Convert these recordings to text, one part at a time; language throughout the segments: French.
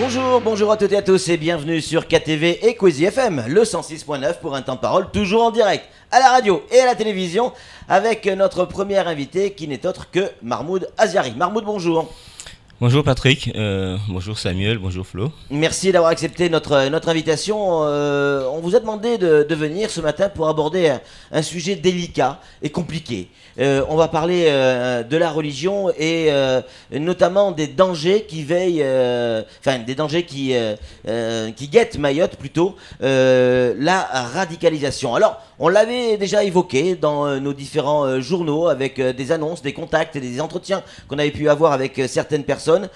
Bonjour, bonjour à toutes et à tous et bienvenue sur KTV et Quizy FM, le 106.9 pour un temps de parole toujours en direct à la radio et à la télévision avec notre premier invité qui n'est autre que Mahmoud Aziari. Mahmoud, bonjour. Bonjour Patrick, bonjour Samuel, bonjour Flo. Merci d'avoir accepté notre invitation. On vous a demandé de venir ce matin pour aborder un sujet délicat et compliqué. On va parler de la religion et notamment des dangers qui veillent, des dangers qui guettent Mayotte plutôt, la radicalisation. Alors, on l'avait déjà évoqué dans nos différents journaux avec des annonces, des contacts et des entretiens qu'on avait pu avoir avec certaines personnes.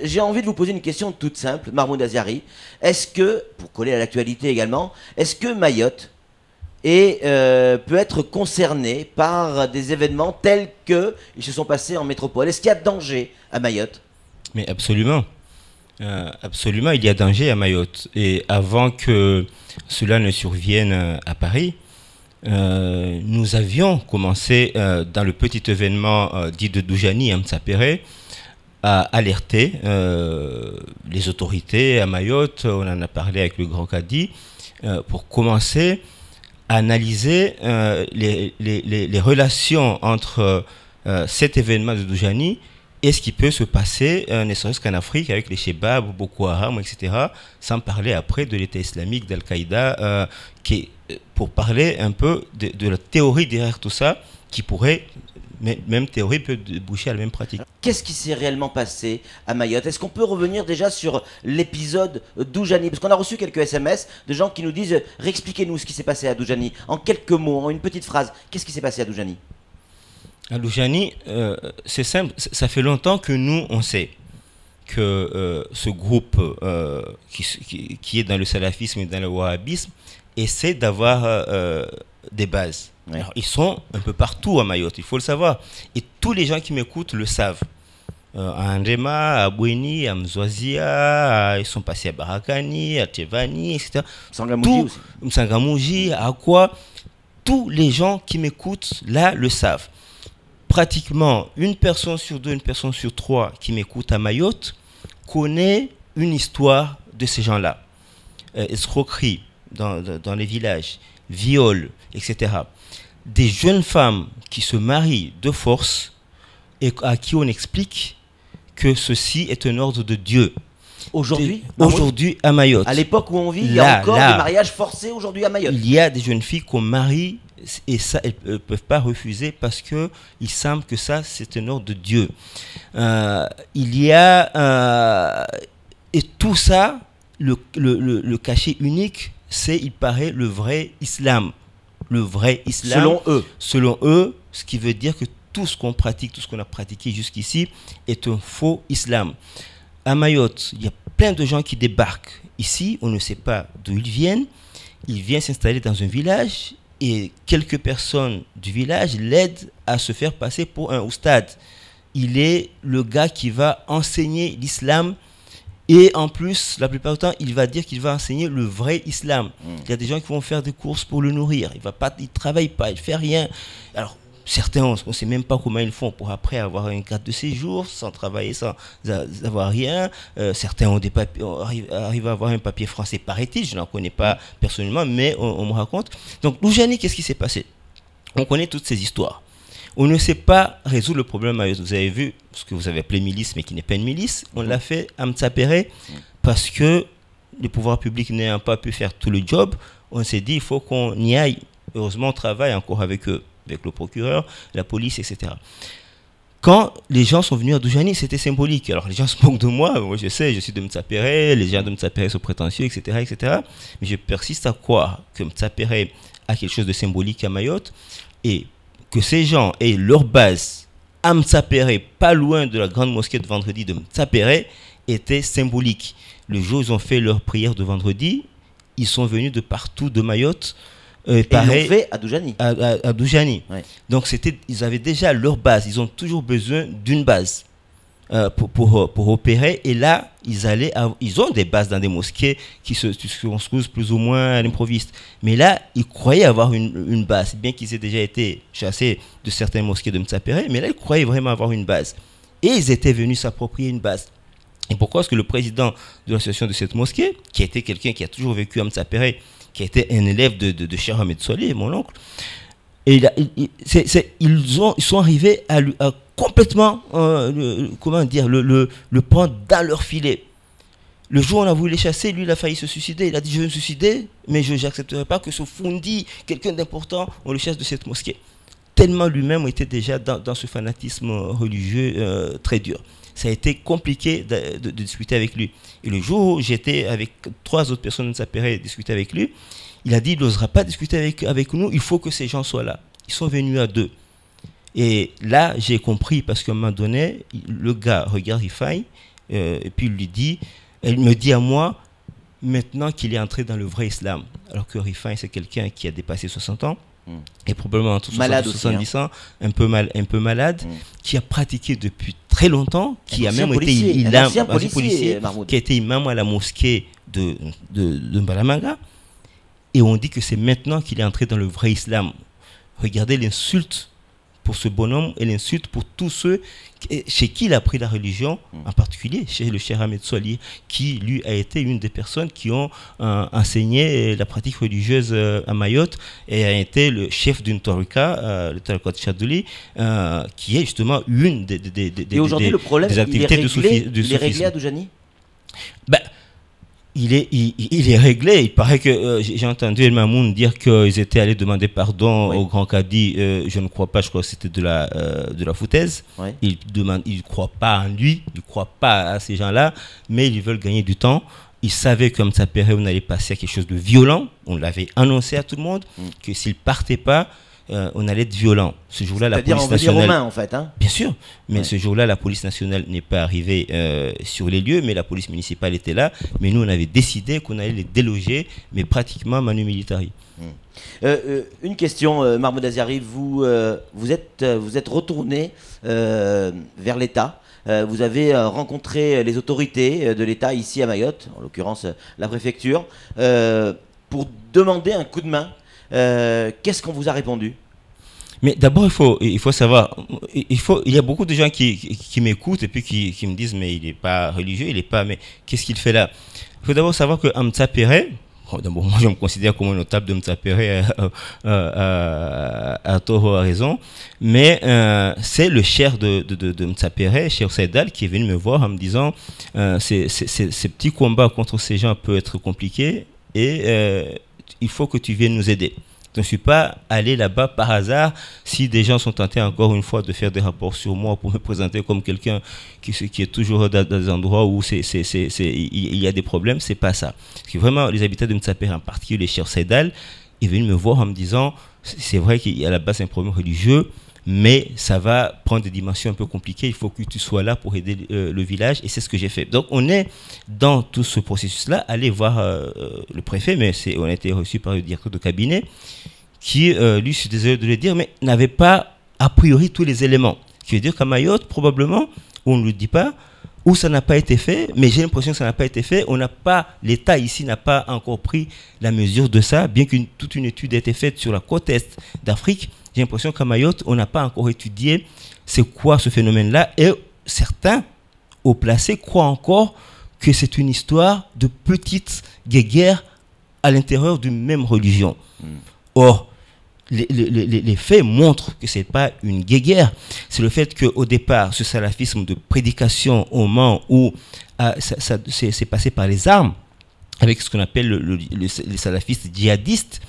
J'ai envie de vous poser une question toute simple, Mahmoud Aziari. Est-ce que, pour coller à l'actualité également, est-ce que Mayotte peut être concerné par des événements tels qu'ils se sont passés en métropole? Est-ce qu'il y a danger à Mayotte? Mais absolument. Absolument, il y a danger à Mayotte. Et avant que cela ne survienne à Paris, nous avions commencé dans le petit événement dit de Doujani à Mtsapéré à alerter les autorités à Mayotte. On en a parlé avec le Grand Kadi pour commencer à analyser les relations entre cet événement de Doujani et ce qui peut se passer, ne serait-ce qu'en Afrique, avec les Chebab, Boko Haram, etc., sans parler après de l'État islamique, d'Al-Qaïda, pour parler un peu de la théorie derrière tout ça, qui pourrait, même théorie, peut déboucher à la même pratique. Qu'est-ce qui s'est réellement passé à Mayotte? Est-ce qu'on peut revenir déjà sur l'épisode Doujani? Parce qu'on a reçu quelques SMS de gens qui nous disent « Réexpliquez-nous ce qui s'est passé à Doujani, en quelques mots, en une petite phrase. Qu'est-ce qui s'est passé à Doujani ?» À Doujani, c'est simple, ça fait longtemps que nous, on sait que ce groupe qui est dans le salafisme et dans le wahhabisme essaie d'avoir des bases. Ouais. Alors, ils sont un peu partout à Mayotte, il faut le savoir. Et tous les gens qui m'écoutent le savent. À Ndema, à Boueni, à Mzouazia, ils sont passés à Barakani, à Tchevani, etc. Sangamouji aussi. Msangamouji, à quoi? Tous les gens qui m'écoutent là le savent. Pratiquement une personne sur deux, une personne sur trois qui m'écoute à Mayotte connaît une histoire de ces gens-là. Escroquerie dans les villages, viol, etc. Des jeunes femmes qui se marient de force et à qui on explique que ceci est un ordre de Dieu. Aujourd'hui à Mayotte. À l'époque où on vit, il y a encore des mariages forcés aujourd'hui à Mayotte. Il y a des jeunes filles qu'on marie et ça, elles ne peuvent pas refuser parce qu'il semble que ça, c'est un ordre de Dieu. Il y a... et tout ça, le cachet unique, c'est, il paraît, le vrai islam. Le vrai islam. Selon eux. Selon eux, ce qui veut dire que tout ce qu'on pratique, tout ce qu'on a pratiqué jusqu'ici est un faux islam. À Mayotte, il y a plein de gens qui débarquent. Ici, on ne sait pas d'où ils viennent. Ils viennent s'installer dans un village et quelques personnes du village l'aident à se faire passer pour un oustad. Il est le gars qui va enseigner l'islam et en plus, la plupart du temps, il va dire qu'il va enseigner le vrai islam. Il y a des gens qui vont faire des courses pour le nourrir. Il ne travaille pas, il ne fait rien. Alors, certains, on ne sait même pas comment ils font pour après avoir une carte de séjour, sans travailler, sans avoir rien. Certains ont des papiers, arrivent à avoir un papier français, paraît-il. Je n'en connais pas personnellement, mais on me raconte. Donc, Doujani, qu'est-ce qui s'est passé? On connaît toutes ces histoires. On ne sait pas résoudre le problème. Vous avez vu ce que vous avez appelé milice, mais qui n'est pas une milice. On l'a fait à Mtsapéré parce que les pouvoirs publics n'ayant pas pu faire tout le job, on s'est dit il faut qu'on y aille. Heureusement, on travaille encore avec eux, avec le procureur, la police, etc. Quand les gens sont venus à Doujani, c'était symbolique. Alors les gens se moquent de moi. Moi, je sais, je suis de Mtsapéré, les gens de Mtsapéré sont prétentieux, etc., etc. Mais je persiste à croire que Mtsapéré a quelque chose de symbolique à Mayotte et que ces gens aient leur base à Mtsapéré, pas loin de la grande mosquée de vendredi de Mtsapéré, était symbolique. Le jour où ils ont fait leur prière de vendredi, ils sont venus de partout de Mayotte. Et ils l'ont fait à Doujani. À Doujani. Ouais. Donc ils avaient déjà leur base. Ils ont toujours besoin d'une base pour opérer. Et là, ils ont des bases dans des mosquées qui se construisent plus ou moins à l'improviste. Mais là, ils croyaient avoir une base, bien qu'ils aient déjà été chassés de certaines mosquées de Mtsapéré. Mais là, ils croyaient vraiment avoir une base. Et ils étaient venus s'approprier une base. Et pourquoi est-ce que le président de l'association de cette mosquée, qui a été quelqu'un qui a toujours vécu à Mtsapéré, qui a été un élève de Cheikh Ahmed Solly, mon oncle, et ils sont arrivés à complètement, comment dire, le prendre dans leur filet. Le jour où on a voulu les chasser, lui, il a failli se suicider. Il a dit, je vais me suicider, mais je n'accepterai pas que ce Foundi, quelqu'un d'important, on le chasse de cette mosquée. Tellement lui-même était déjà dans ce fanatisme religieux très dur. Ça a été compliqué de discuter avec lui. Et le jour où j'étais avec 3 autres personnes de Mtsapéré discuter avec lui, il a dit, il n'osera pas discuter avec nous, il faut que ces gens soient là. Ils sont venus à 2. Et là, j'ai compris, parce qu'à un moment donné, le gars regarde Rifai, et puis il lui dit, elle me dit à moi, maintenant qu'il est entré dans le vrai islam, alors que Rifai, c'est quelqu'un qui a dépassé 60 ans, et probablement entre 60 et 70 ans, un peu malade, qui a pratiqué depuis très longtemps, qui a même été imam, qui a été imam à la mosquée de Mbalamanga, et on dit que c'est maintenant qu'il est entré dans le vrai islam. Regardez l'insulte pour ce bonhomme et l'insulte pour tous ceux chez qui il a pris la religion, en particulier chez le Cheikh Ahmed Solly, qui lui a été une des personnes qui ont enseigné la pratique religieuse à Mayotte et a été le chef d'une torika, le Tariqa de Chadouli, qui est justement une des activités de soufisme. Il est réglé à Doujani? Il est réglé. Il paraît que j'ai entendu El Mamoun dire qu'ils étaient allés demander pardon au grand cadi. Je ne crois pas, je crois que c'était de la foutaise. Oui. Il ne croit pas en lui, il ne croit pas à ces gens-là, mais ils veulent gagner du temps. Ils savaient que Mtsapéré, on allait passer à quelque chose de violent. On l'avait annoncé à tout le monde que s'ils ne partaient pas, on allait être violent. Ce jour-là, la police nationale. Romain, en fait, hein. Bien sûr, mais ce jour-là, la police nationale n'est pas arrivée sur les lieux, mais la police municipale était là. Mais nous, on avait décidé qu'on allait les déloger, mais pratiquement manu militari. Une question, Mahmoud Aziari, vous êtes retourné vers l'État. Vous avez rencontré les autorités de l'État ici à Mayotte, en l'occurrence la préfecture, pour demander un coup de main. Qu'est-ce qu'on vous a répondu? Mais d'abord, il faut savoir, il y a beaucoup de gens qui m'écoutent et puis qui me disent, mais il n'est pas religieux, il n'est pas, mais qu'est-ce qu'il fait là? Il faut d'abord savoir que Mtsapéré, d'abord, moi je me considère comme un notable de Mtsapéré à tort, à raison, mais c'est le cheikh de Mtsapéré, Cheikh Saïdal, qui est venu me voir en me disant, ces petits combats contre ces gens peuvent être compliqués et il faut que tu viennes nous aider. Je ne suis pas allé là-bas par hasard. Si des gens sont tentés encore une fois de faire des rapports sur moi pour me présenter comme quelqu'un qui est toujours dans des endroits où il y a des problèmes, c'est pas ça. Parce que vraiment, les habitants de Mtsapéré, en particulier les Cheikh Saïdal, est venu me voir en me disant, c'est vrai qu'il y a là-bas un problème religieux, mais ça va prendre des dimensions un peu compliquées. Il faut que tu sois là pour aider le village, et c'est ce que j'ai fait. Donc on est dans tout ce processus-là, aller voir le préfet, mais on a été reçu par le directeur de cabinet, qui, lui, je suis désolé de le dire, mais n'avait pas a priori tous les éléments. Ce qui veut dire qu'à Mayotte, probablement, on ne le dit pas, ou ça n'a pas été fait, mais j'ai l'impression que ça n'a pas été fait. L'État ici n'a pas encore pris la mesure de ça, bien que toute une étude ait été faite sur la côte est d'Afrique. J'ai l'impression qu'à Mayotte, on n'a pas encore étudié c'est quoi ce phénomène-là. Et certains, haut placés, croient encore que c'est une histoire de petites guéguerres à l'intérieur d'une même religion. Or, les faits montrent que ce n'est pas une guéguerre. C'est le fait qu'au départ, ce salafisme de prédication au moment où c'est passé par les armes, avec ce qu'on appelle les salafistes djihadistes,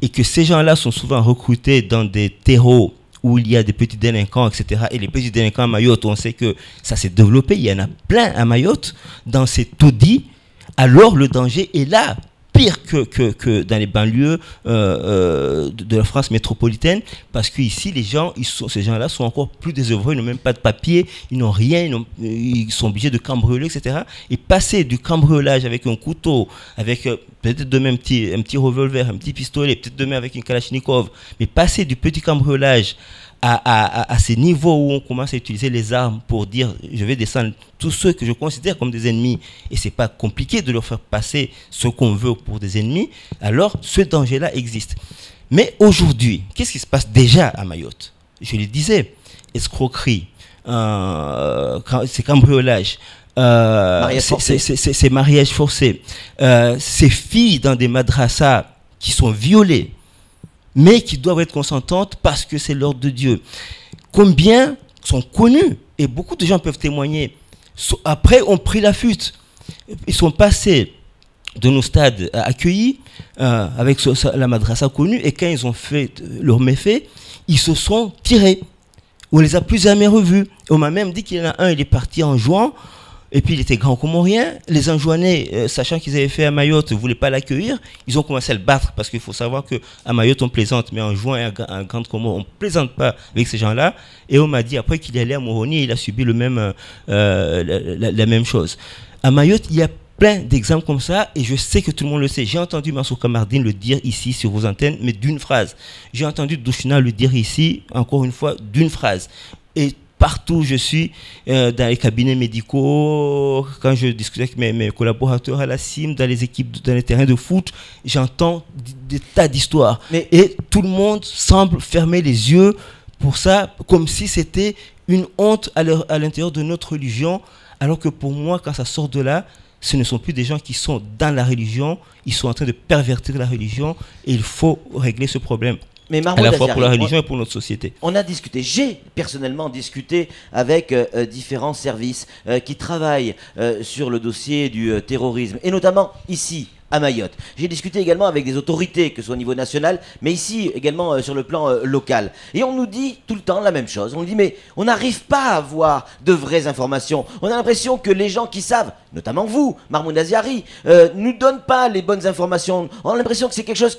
et que ces gens-là sont souvent recrutés dans des terreaux où il y a des petits délinquants, etc. Et les petits délinquants à Mayotte, on sait que ça s'est développé, il y en a plein à Mayotte, dans ces taudis. Alors le danger est là, pire que dans les banlieues de la France métropolitaine, parce qu'ici, ces gens-là sont encore plus désœuvreux, ils n'ont même pas de papier, ils n'ont rien, ils sont obligés de cambrioler, etc. Et passer du cambriolage avec un couteau, avec peut-être demain un petit revolver, un petit pistolet, peut-être demain avec une Kalachnikov, mais passer du petit cambriolage à ces niveaux où on commence à utiliser les armes pour dire je vais descendre tous ceux que je considère comme des ennemis, et c'est pas compliqué de leur faire passer ce qu'on veut pour des ennemis, alors ce danger-là existe. Mais aujourd'hui, qu'est-ce qui se passe déjà à Mayotte? Je le disais, escroquerie, c'est cambriolage, ces mariages forcés, ces filles dans des madrasas qui sont violées, mais qui doivent être consentantes parce que c'est l'ordre de Dieu. Combien sont connus, et beaucoup de gens peuvent témoigner, après ont pris la fuite. Ils sont passés de nos stades accueillis avec la madrasa connue, et quand ils ont fait leur méfait, ils se sont tirés. On les a plus jamais revus. On m'a même dit qu'il y en a un, il est parti en juin, et puis il était grand comorien. Les Anjouanais, sachant qu'ils avaient fait à Mayotte, ne voulaient pas l'accueillir. Ils ont commencé à le battre, parce qu'il faut savoir qu'à Mayotte, on plaisante, mais en juin et en Grande Comore, on ne plaisante pas avec ces gens-là. Et on m'a dit après qu'il allait à Moroni, il a subi la même chose. À Mayotte, il y a plein d'exemples comme ça, et je sais que tout le monde le sait. J'ai entendu Mansour Kamardine le dire ici sur vos antennes, mais d'une phrase. J'ai entendu Douchina le dire ici, encore une fois, d'une phrase. Et partout où je suis, dans les cabinets médicaux, quand je discute avec mes collaborateurs à la CIM, dans les équipes, dans les terrains de foot, j'entends des tas d'histoires. Et tout le monde semble fermer les yeux pour ça, comme si c'était une honte à l'intérieur de notre religion, alors que pour moi, quand ça sort de là, ce ne sont plus des gens qui sont dans la religion, ils sont en train de pervertir la religion, et il faut régler ce problème. Mais à la fois pour la religion et pour notre société. On a discuté, j'ai personnellement discuté avec différents services qui travaillent sur le dossier du terrorisme, et notamment ici, à Mayotte. J'ai discuté également avec des autorités, que ce soit au niveau national, mais ici également sur le plan local. Et on nous dit tout le temps la même chose. On nous dit, mais on n'arrive pas à avoir de vraies informations. On a l'impression que les gens qui savent, notamment vous, Mahmoud Aziari, nous donnent pas les bonnes informations. On a l'impression que c'est quelque chose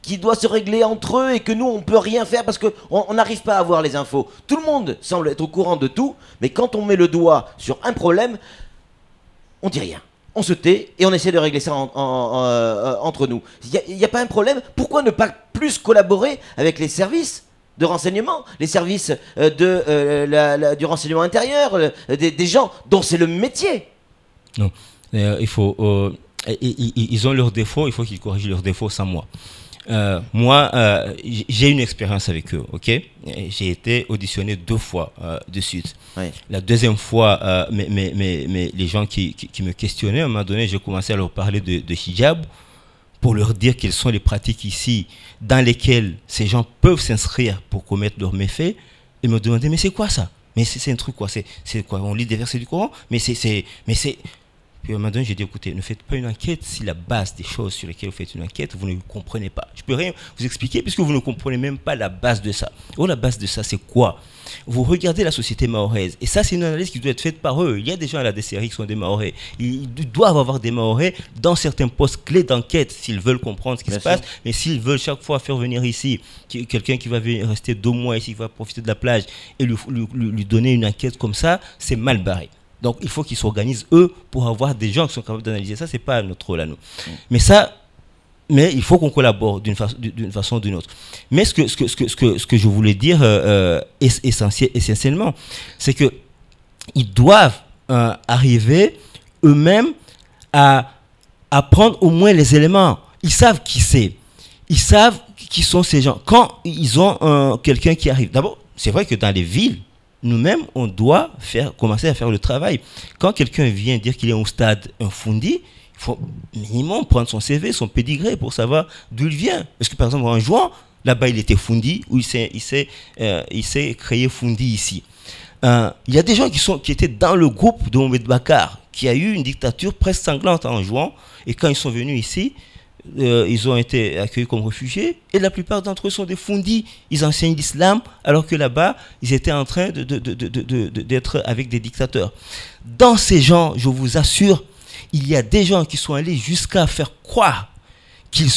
qui doit se régler entre eux, et que nous, on peut rien faire parce qu'on n'arrive pas à avoir les infos. Tout le monde semble être au courant de tout, mais quand on met le doigt sur un problème, on dit rien. On se tait et on essaie de régler ça entre nous. Il n'y a pas un problème? Pourquoi ne pas plus collaborer avec les services de renseignement, les services du renseignement intérieur, des gens dont c'est le métier? Non, il faut, ils ont leurs défauts, il faut qu'ils corrigent leurs défauts sans moi. Moi, j'ai une expérience avec eux, ok? J'ai été auditionné 2 fois de suite. Oui. La deuxième fois, mais les gens qui me questionnaient, à un moment donné, j'ai commencé à leur parler de hijab pour leur dire quelles sont les pratiques ici dans lesquelles ces gens peuvent s'inscrire pour commettre leurs méfaits, et me demander, mais c'est quoi ça? Mais c'est un truc quoi? C'est quoi? On lit des versets du Coran? Mais c'est... Puis à un moment donné, j'ai dit, écoutez, ne faites pas une enquête si la base des choses sur lesquelles vous faites une enquête, vous ne comprenez pas. Je ne peux rien vous expliquer puisque vous ne comprenez même pas la base de ça. Oh, la base de ça, c'est quoi? Vous regardez la société mahoraise, et ça, c'est une analyse qui doit être faite par eux. Il y a des gens à la DCRI qui sont des Mahorais. Ils doivent avoir des Mahorais dans certains postes clés d'enquête s'ils veulent comprendre ce qui se passe. Mais s'ils veulent chaque fois faire venir ici quelqu'un qui va rester 2 mois ici, qui va profiter de la plage, et lui donner une enquête comme ça, c'est mal barré. Donc, il faut qu'ils s'organisent, eux, pour avoir des gens qui sont capables d'analyser ça. Ce n'est pas notre rôle à nous. Mais il faut qu'on collabore d'une façon ou d'une autre. Mais ce que je voulais dire essentiellement, c'est qu'ils doivent arriver eux-mêmes à prendre au moins les éléments. Ils savent qui c'est. Ils savent qui sont ces gens. Quand ils ont quelqu'un qui arrive, d'abord, c'est vrai que dans les villes, nous-mêmes, on doit commencer à faire le travail. Quand quelqu'un vient dire qu'il est au stade un Foundi, il faut minimum prendre son CV, son pédigré pour savoir d'où il vient. Parce que par exemple, en juin, là-bas, il était Foundi, ou il s'est créé Foundi ici. Il y a des gens qui étaient dans le groupe de Mohamed Bakar, qui a eu une dictature presque sanglante en juin, et quand ils sont venus ici, ils ont été accueillis comme réfugiés, et la plupart d'entre eux sont des Fundis. Ils enseignent l'islam, alors que là-bas, ils étaient en train d'être avec des dictateurs. Dans ces gens, je vous assure, il y a des gens qui sont allés jusqu'à faire croire qu'ils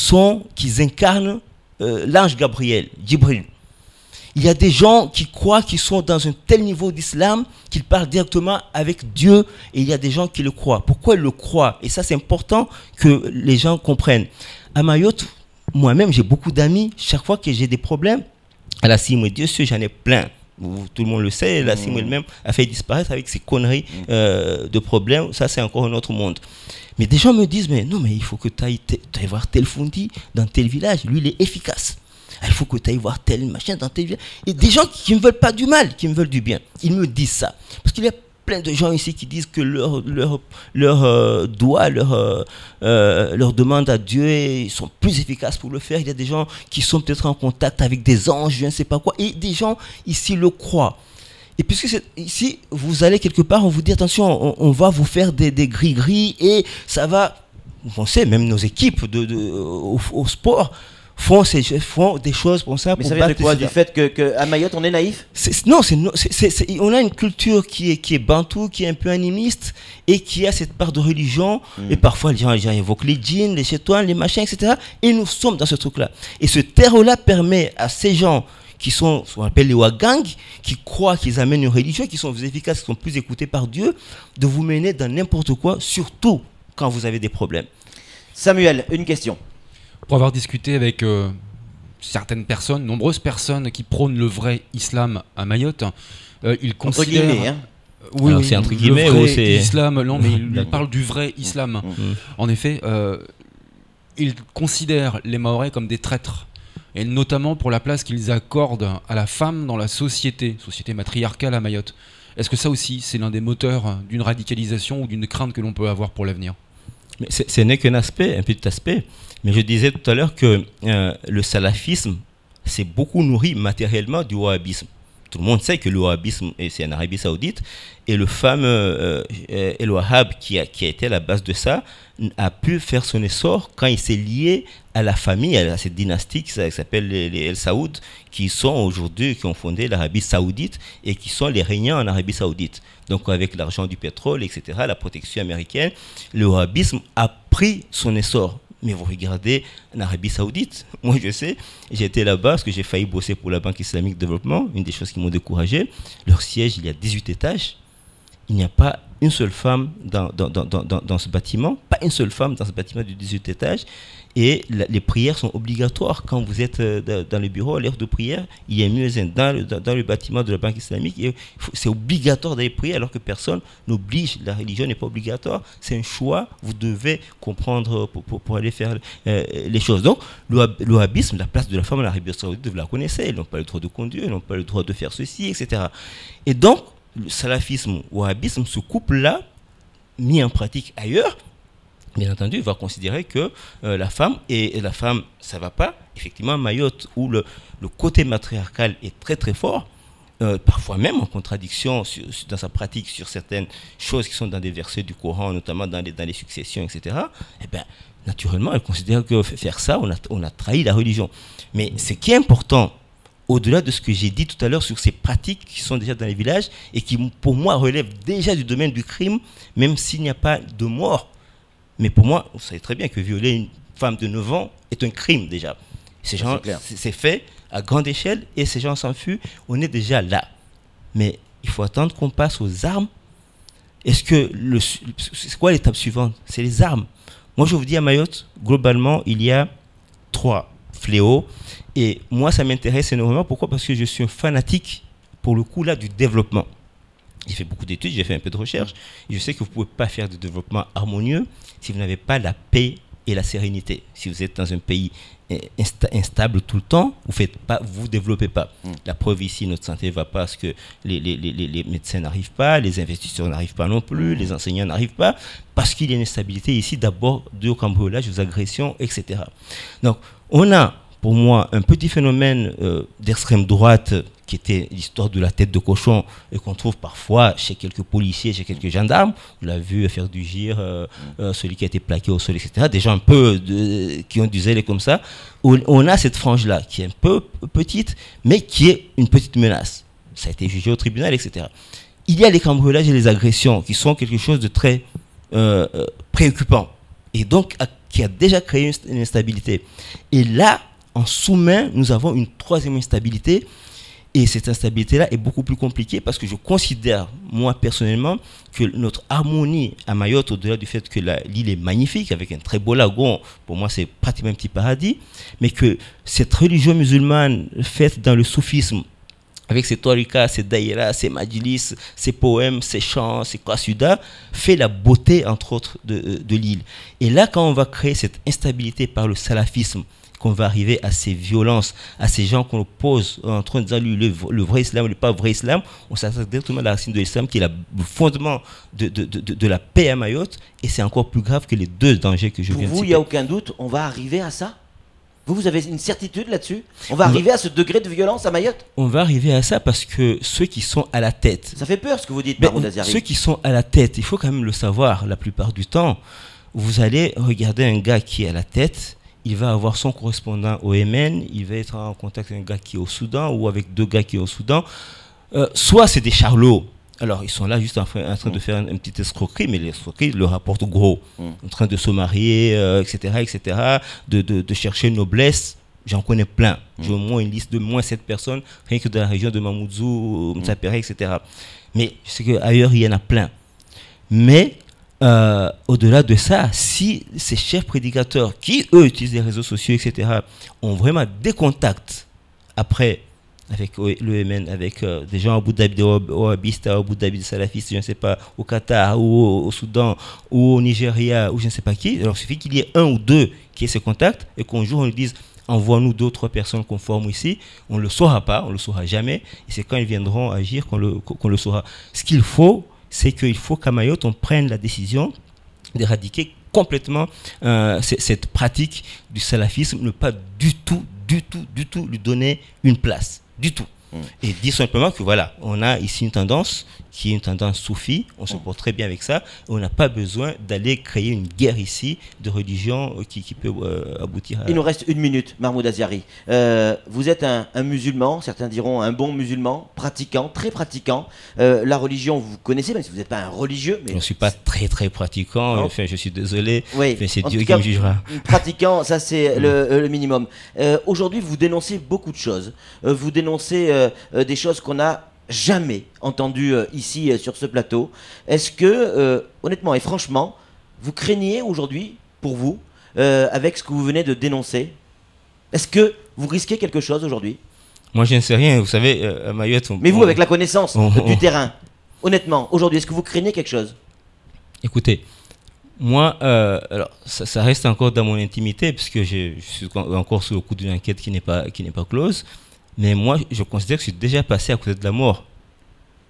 incarnent l'ange Gabriel, Djibril. Il y a des gens qui croient qu'ils sont dans un tel niveau d'islam qu'ils parlent directement avec Dieu, et il y a des gens qui le croient. Pourquoi ils le croient? Et ça, c'est important que les gens comprennent. À Mayotte, moi-même, j'ai beaucoup d'amis. Chaque fois que j'ai des problèmes, à la CIM, Dieu sait, j'en ai plein. Tout le monde le sait, la CIM elle-même a fait disparaître avec ses conneries de problèmes. Ça, c'est encore un autre monde. Mais des gens me disent, mais non, mais il faut que tu ailles voir tel Fundi dans tel village. Lui, il est efficace. Il faut que tu ailles voir tel machin dans tel village. Et des gens qui ne me veulent pas du mal, qui me veulent du bien. Ils me disent ça. Parce qu'il y a plein de gens ici qui disent que leur doigt, leur demande à Dieu, ils sont plus efficaces pour le faire. Il y a des gens qui sont peut-être en contact avec des anges, je ne sais pas quoi, et des gens ici le croient. Et puisque ici, vous allez quelque part, on vous dit attention, on va vous faire des gris-gris et ça va. On sait, même nos équipes au sport font des choses pour ça. Mais ça vient de quoi? Du fait qu'à Mayotte, on est naïf? Non, on a une culture qui est bantou, qui est un peu animiste et qui a cette part de religion. Et parfois, les gens évoquent les djinns, les chétouans, les machins, etc. Et nous sommes dans ce truc-là. Et ce terreau-là permet à ces gens qui sont, ce qu'on appelle les wagang, qui croient qu'ils amènent une religion, qui sont plus efficaces, qui sont plus écoutés par Dieu, de vous mener dans n'importe quoi, surtout quand vous avez des problèmes. Samuel, une question. Pour avoir discuté avec certaines personnes, nombreuses personnes qui prônent le vrai islam à Mayotte, ils considèrent... Entre guillemets, hein. Oui, alors c'est entre guillemets le ou vrai c'est... islam, non, mais ils parlent du vrai islam. En effet, ils considèrent les Mahorais comme des traîtres, et notamment pour la place qu'ils accordent à la femme dans la société matriarcale à Mayotte. Est-ce que ça aussi, c'est l'un des moteurs d'une radicalisation ou d'une crainte que l'on peut avoir pour l'avenir? Mais ce n'est qu'un aspect, un petit aspect. Mais je disais tout à l'heure que le salafisme s'est beaucoup nourri matériellement du wahhabisme. Tout le monde sait que le wahhabisme, c'est en Arabie Saoudite, et le fameux El Wahhab qui a été à la base de ça, a pu faire son essor quand il s'est lié à la famille, à cette dynastie qui s'appelle les El Saoud, qui sont aujourd'hui, qui ont fondé l'Arabie Saoudite et qui sont les régnants en Arabie Saoudite. Donc avec l'argent du pétrole, etc., la protection américaine, le wahhabisme a pris son essor. Mais vous regardez en Arabie Saoudite, moi je sais, j'ai été là-bas parce que j'ai failli bosser pour la Banque Islamique de Développement, une des choses qui m'ont découragé. Leur siège, il y a 18 étages. Il n'y a pas une seule femme dans ce bâtiment, pas une seule femme dans ce bâtiment de 18 étages. Et les prières sont obligatoires. Quand vous êtes dans le bureau, à l'heure de prière, il y a un muezzin dans le bâtiment de la Banque Islamique. C'est obligatoire d'aller prier alors que personne n'oblige. La religion n'est pas obligatoire. C'est un choix. Vous devez comprendre pour aller faire les choses. Donc, le wahhabisme, la place de la femme en Arabie Saoudite, vous la connaissez. Ils n'ont pas le droit de conduire, ils n'ont pas le droit de faire ceci, etc. Et donc, le salafisme, le wahhabisme, ce couple-là, mis en pratique ailleurs, bien entendu, il va considérer que la femme, ça ne va pas. Effectivement, à Mayotte, où le côté matriarcal est très très fort, parfois même en contradiction dans sa pratique sur certaines choses qui sont dans des versets du Coran, notamment dans les successions, etc., eh bien, naturellement, elle considère que faire ça, on a trahi la religion. Mais ce qui est important, au-delà de ce que j'ai dit tout à l'heure sur ces pratiques qui sont déjà dans les villages et qui, pour moi, relèvent déjà du domaine du crime, même s'il n'y a pas de mort. Mais pour moi, vous savez très bien que violer une femme de 9 ans est un crime déjà. Ces gens, c'est fait à grande échelle et ces gens s'enfuient. On est déjà là. Mais il faut attendre qu'on passe aux armes. C'est quoi l'étape suivante? C'est les armes. Moi, je vous dis à Mayotte, globalement, il y a 3 fléaux. Et moi, ça m'intéresse énormément. Pourquoi? Parce que je suis un fanatique, pour le coup, là, du développement. J'ai fait beaucoup d'études, j'ai fait un peu de recherche. Et je sais que vous ne pouvez pas faire de développement harmonieux si vous n'avez pas la paix et la sérénité. Si vous êtes dans un pays instable tout le temps, vous ne développez pas. La preuve ici, notre santé ne va pas parce que les médecins n'arrivent pas, les investisseurs n'arrivent pas non plus, les enseignants n'arrivent pas, parce qu'il y a une instabilité ici, d'abord de cambriolage, aux agressions, etc. Donc, on a, pour moi, un petit phénomène d'extrême droite qui était l'histoire de la tête de cochon et qu'on trouve parfois chez quelques policiers, chez quelques gendarmes. On l'a vu faire du gire, celui qui a été plaqué au sol, etc. Des gens un peu qui ont du zèle et comme ça. On a cette frange-là qui est un peu petite, mais qui est une petite menace. Ça a été jugé au tribunal, etc. Il y a les cambriolages et les agressions qui sont quelque chose de très préoccupant et donc qui a déjà créé une instabilité. Et là, en sous-main, nous avons une troisième instabilité. Et cette instabilité-là est beaucoup plus compliquée parce que je considère, moi personnellement, que notre harmonie à Mayotte, au-delà du fait que l'île est magnifique, avec un très beau lagon, pour moi c'est pratiquement un petit paradis, mais que cette religion musulmane faite dans le soufisme, avec ses tariqas, ses daïras, ses majlis, ses poèmes, ses chants, ses qasida, fait la beauté, entre autres, de l'île. Et là, quand on va créer cette instabilité par le salafisme, qu'on va arriver à ces violences, à ces gens qu'on oppose en train de dire le vrai islam, le pas vrai islam, on s'attaque directement à la racine de l'islam qui est le fondement de la paix à Mayotte, et c'est encore plus grave que les deux dangers que je viens de citer. Pour vous, il n'y a aucun doute, on va arriver à ça? Vous avez une certitude là-dessus? On va arriver à ce degré de violence à Mayotte? On va arriver à ça parce que ceux qui sont à la tête... Ça fait peur ce que vous dites, Mahmoud Azari. Ceux qui sont à la tête, il faut quand même le savoir, la plupart du temps, vous allez regarder un gars qui est à la tête, il va avoir son correspondant au Yémen, il va être en contact avec un gars qui est au Soudan ou avec deux gars qui sont au Soudan. Soit c'est des charlots. Alors, ils sont là juste en train de faire une petite escroquerie, mais l'escroquerie le rapporte gros. En train de se marier, etc., de chercher une noblesse. J'en connais plein. J'ai au moins une liste de moins 7 personnes, rien que de la région de Mamoudzou, Mtsapere, etc. Mais je sais qu'ailleurs, il y en a plein. Mais, au-delà de ça, si ces chefs prédicateurs, qui, eux, utilisent les réseaux sociaux, etc., ont vraiment des contacts après avec le Yémen, avec des gens au Abu Dhabi, au Wahhabistes, au Abu Dhabi, des salafistes, je ne sais pas, au Qatar, ou au Soudan, ou au Nigeria, ou je ne sais pas qui. Alors, il suffit qu'il y ait un ou deux qui aient ces contacts, et qu'un jour, on lui dise, envoie-nous d'autres personnes conformes ici. On ne le saura pas, on ne le saura jamais, et c'est quand ils viendront agir qu'on le saura. Ce qu'il faut, c'est qu'il faut qu'à Mayotte, on prenne la décision d'éradiquer complètement cette pratique du salafisme, ne pas du tout lui donner une place. Du tout. Et dire simplement que voilà, on a ici une tendance qui est une tendance soufie, on se porte très bien avec ça, et on n'a pas besoin d'aller créer une guerre ici de religion qui peut aboutir à... Il nous reste 1 minute, Mahmoud Azari. Vous êtes un musulman, certains diront un bon musulman, pratiquant, très pratiquant. La religion, vous connaissez, même si vous n'êtes pas un religieux. Mais je ne suis pas très pratiquant, enfin, je suis désolé, oui. C'est Dieu qui me jugera. Pratiquant, ça c'est le minimum. Aujourd'hui, vous dénoncez beaucoup de choses. Vous dénoncez des choses qu'on n'a jamais entendues ici sur ce plateau. Est-ce que, honnêtement et franchement, vous craignez aujourd'hui, pour vous, avec ce que vous venez de dénoncer, est-ce que vous risquez quelque chose aujourd'hui? Moi, je ne sais rien. Vous savez, à Mayotte... Mais vous, avec la connaissance du terrain, honnêtement, aujourd'hui, est-ce que vous craignez quelque chose? Écoutez, moi, alors, ça reste encore dans mon intimité, puisque je suis encore sous le coup d'une enquête qui n'est pas close. Mais moi, je considère que je suis déjà passé à côté de la mort.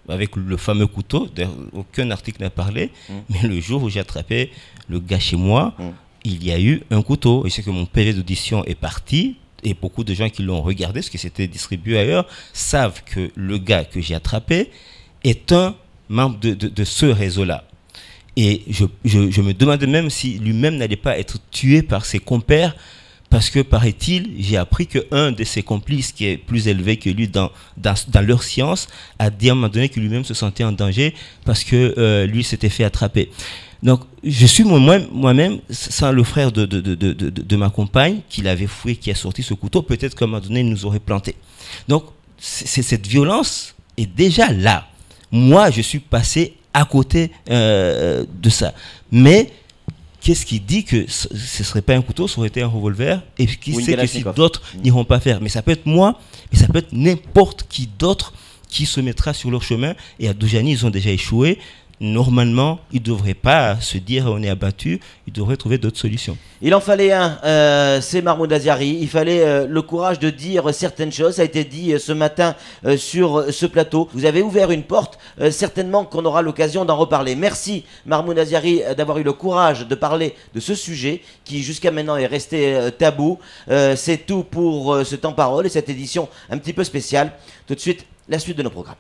Avec le fameux couteau, aucun article n'a parlé, mais le jour où j'ai attrapé le gars chez moi, il y a eu un couteau. Et c'est que mon PV d'audition est parti, et beaucoup de gens qui l'ont regardé, parce que c'était distribué ailleurs, savent que le gars que j'ai attrapé est un membre de ce réseau-là. Et je me demandais même si lui-même n'allait pas être tué par ses compères, parce que, paraît-il, j'ai appris qu'un de ses complices, qui est plus élevé que lui dans leur science, a dit à un moment donné que lui-même se sentait en danger parce que lui s'était fait attraper. Donc, je suis moi-même, sans le frère de ma compagne, qui l'avait fouillé, qui a sorti ce couteau, peut-être qu'à un moment donné, il nous aurait planté. Donc, cette violence est déjà là. Moi, je suis passé à côté de ça. Mais... qu'est-ce qui dit que ce ne serait pas un couteau, ça aurait été un revolver? Et qui sait que si d'autres n'iront pas faire? Mais ça peut être moi, mais ça peut être n'importe qui d'autre qui se mettra sur leur chemin. Et à Doujani, ils ont déjà échoué. Normalement, ils ne devraient pas se dire on est abattu, ils devraient trouver d'autres solutions. Il en fallait un, c'est Mahmoud Azari. Il fallait le courage de dire certaines choses. Ça a été dit ce matin sur ce plateau. Vous avez ouvert une porte, certainement qu'on aura l'occasion d'en reparler. Merci Mahmoud Azari d'avoir eu le courage de parler de ce sujet qui jusqu'à maintenant est resté tabou. C'est tout pour ce temps parole et cette édition un petit peu spéciale. Tout de suite, la suite de nos programmes.